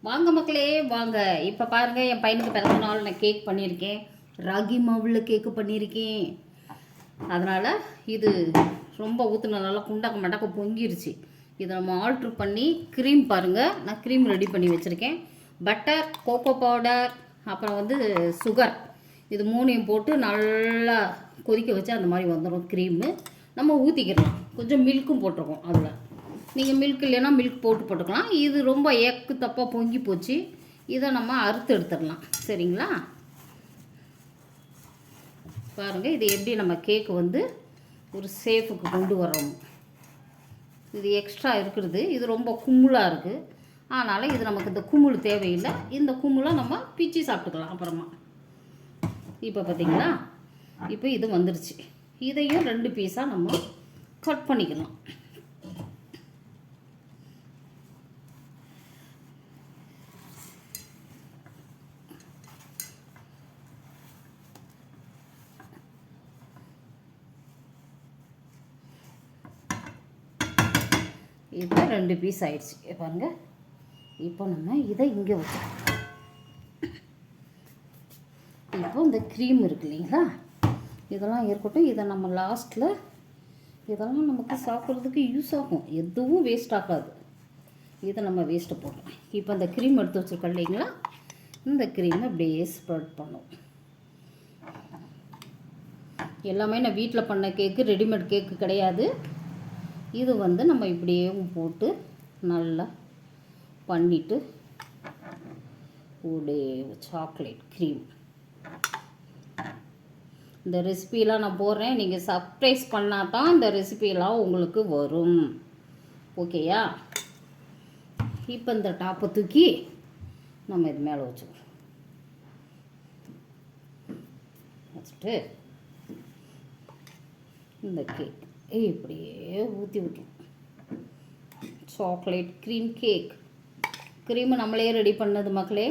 வாங்க மக்களே வாங்க. இப்போ பாருங்கள், என் பையனுக்கு பிறந்த நாள் நான் கேக் பண்ணியிருக்கேன். ராகி மாவில் கேக்கு பண்ணியிருக்கேன். அதனால் இது ரொம்ப ஊற்றுன நல்லா குண்டாக்க மண்டாக்க பொங்கிருச்சு. இதை நம்ம ஆல்ட்ரு பண்ணி க்ரீம் பாருங்கள், நான் க்ரீம் ரெடி பண்ணி வச்சுருக்கேன். பட்டர், கோகோ பவுடர், அப்புறம் வந்து சுகர், இது மூணையும் போட்டு நல்லா கொதிக்க வச்சு அந்த மாதிரி வந்துடும் க்ரீமு. நம்ம ஊற்றிக்கிறலாம். கொஞ்சம் மில்க்கும் போட்டிருக்கோம் அதில். நீங்கள் மில்க் இல்லைன்னா மில்க் போட்டுக்கலாம். இது ரொம்ப ஏக்கு தப்பாக பொங்கி போச்சு. இதை நம்ம அறுத்து எடுத்துடலாம். சரிங்களா? பாருங்கள், இது எப்படி நம்ம கேக்கு வந்து ஒரு சேஃபுக்கு கொண்டு வரோம். இது எக்ஸ்ட்ரா இருக்கிறது, இது ரொம்ப கும்முளாக இருக்குது. அதனால் இது நமக்கு இந்த கும்முள் தேவையில்லை. இந்த கும்முளை நம்ம பிச்சு சாப்பிட்டுக்கலாம் அப்புறமா. இப்போ பார்த்திங்களா, இப்போ இது வந்துடுச்சு. இதையும் 2 பீஸாக நம்ம கட் பண்ணிக்கலாம். இப்போ 2 பீஸ் ஆயிடுச்சு பாருங்க. இப்போ நம்ம இதை இங்கே வச்சோம். இப்போ இந்த க்ரீம் இருக்கு இல்லைங்களா, இதெல்லாம் இருக்கட்டும். இதை நம்ம லாஸ்ட்டில் இதெல்லாம் நமக்கு சாப்பிட்றதுக்கு யூஸ் ஆகும். எதுவும் வேஸ்ட் ஆகாது. இதை நம்ம வேஸ்ட்டு போடலாம். இப்போ இந்த க்ரீம் எடுத்து வச்சுருக்கோம் இல்லைங்களா, இந்த க்ரீமை அப்படியே ஸ்ப்ரெட் பண்ணும். எல்லாமே நான் வீட்டில் பண்ண கேக்கு, ரெடிமேட் கேக்கு கிடையாது. இது வந்து நம்ம இப்படியே போட்டு நல்லா பண்ணிவிட்டு ஒரு சாக்லேட் க்ரீம். இந்த ரெசிபியெலாம் நான் போடுறேன். நீங்கள் சர்ப்ரைஸ் பண்ணால் தான் இந்த ரெசிபியெல்லாம் உங்களுக்கு வரும். ஓகேயா? இப்போ இந்த டாப்பை தூக்கி நம்ம இது மேலே வச்சுக்கணும். வச்சுட்டு இந்த கேக் இப்படியே ஊற்றி விட்டுரும். Chocolate cream cake. க்ரீமு நம்மளே ரெடி பண்ணது மக்களே.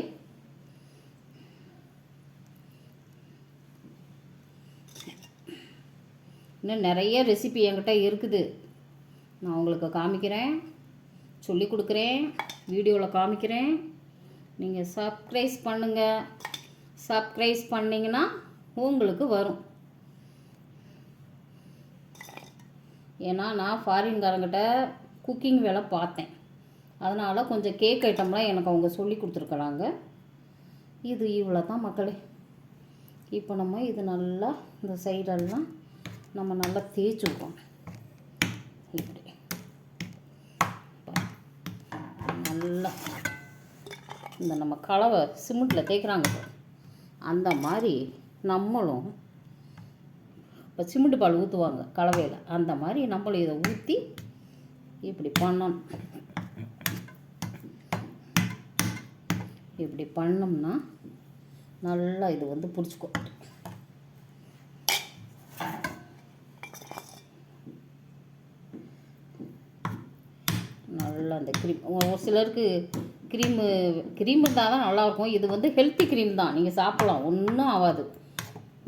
இன்னும் நிறைய ரெசிபி என்கிட்ட இருக்குது. நான் உங்களுக்கு காமிக்கிறேன், சொல்லி கொடுக்குறேன், வீடியோவில் காமிக்கிறேன். நீங்கள் சப்ஸ்கிரைப் பண்ணுங்கள். சப்ஸ்கிரைப் பண்ணிங்கன்னா உங்களுக்கு வரும். ஏன்னா நான் ஃபாரின்காரங்கிட்ட குக்கிங் வேலை பார்த்தேன். அதனால் கொஞ்சம் கேக் ஐட்டம்லாம் எனக்கு அவங்க சொல்லி கொடுத்துருக்குறாங்க. இது இவ்வளோ தான் மக்களே. இப்போ நம்ம இது நல்லா இந்த சைடெல்லாம் நம்ம நல்லா தேய்ச்சி விடுவோம். இப்படி நல்லா இந்த நம்ம கலவை சிமெண்ட்டில் தேய்க்கிறாங்க அந்த மாதிரி நம்மளும் இப்போ சிமெண்ட் பால் ஊற்றுவாங்க கலவையில், அந்த மாதிரி நம்மளும் இதை ஊற்றி இப்படி பண்ணணும். இப்படி பண்ணோம்னா நல்லா இது வந்து பிடிச்சிக்கோ. நல்லா அந்த க்ரீம், ஒரு சிலருக்கு க்ரீமு இருந்தால் தான் நல்லாயிருக்கும். இது வந்து ஹெல்த்தி க்ரீம் தான், நீங்கள் சாப்பிட்லாம், ஒன்றும் ஆகாது.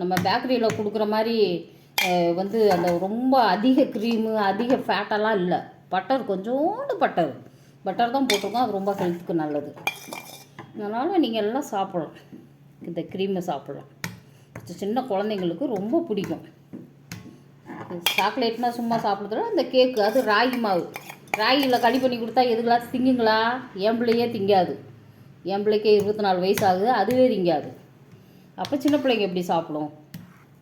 நம்ம பேக்கரியில் கொடுக்குற மாதிரி வந்து அந்த ரொம்ப அதிக க்ரீமு அதிக ஃபேட்டெல்லாம் இல்லை. பட்டர், கொஞ்சோண்டு பட்டர் தான் போட்டிருக்கோம். அது ரொம்ப ஹெல்த்துக்கு நல்லது. அதனால் நீங்கள் எல்லாம் சாப்பிட்லாம். இந்த க்ரீமை சாப்பிட்லாம். சின்ன குழந்தைங்களுக்கு ரொம்ப பிடிக்கும். சாக்லேட்னால் சும்மா சாப்பிட்றதுல இந்த கேக்கு, அது ராகி மாவு, ராகியில் களி பண்ணி கொடுத்தா எதுக்கெல்லாம் திங்குங்களா? என் பிள்ளையே திங்காது. என் பிள்ளைக்கே 24 வயசு ஆகுது, அதுவே திங்காது. அப்போ சின்ன பிள்ளைங்க எப்படி சாப்பிடும்?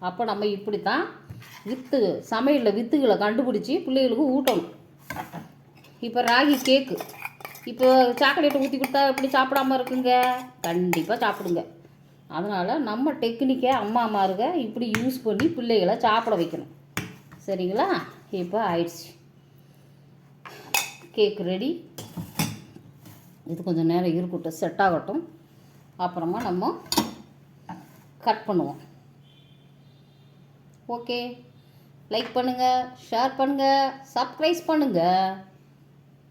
அப்போ நம்ம இப்படி தான் சமையலில் வித்துகளை கண்டுபிடிச்சி பிள்ளைகளுக்கு ஊட்டணும். இப்போ ராகி கேக்கு, இப்போ சாக்லேட்டை ஊற்றி கொடுத்தா எப்படி சாப்பிடாமல் இருக்குங்க? கண்டிப்பாக சாப்பிடுங்க. அதனால் நம்ம டெக்னிக்கை அம்மாமாருங்க இப்படி யூஸ் பண்ணி பிள்ளைகளை சாப்பிட வைக்கணும். சரிங்களா? இப்போ ஆயிடுச்சு கேக் ரெடி. இது கொஞ்சம் நேரம் இருக்கட்டும், செட் ஆகட்டும். அப்புறமா நம்ம கட் பண்ணுவோம். ஓகே, லைக் பண்ணுங்கள், ஷேர் பண்ணுங்கள், சப்ஸ்கிரைப் பண்ணுங்கள்.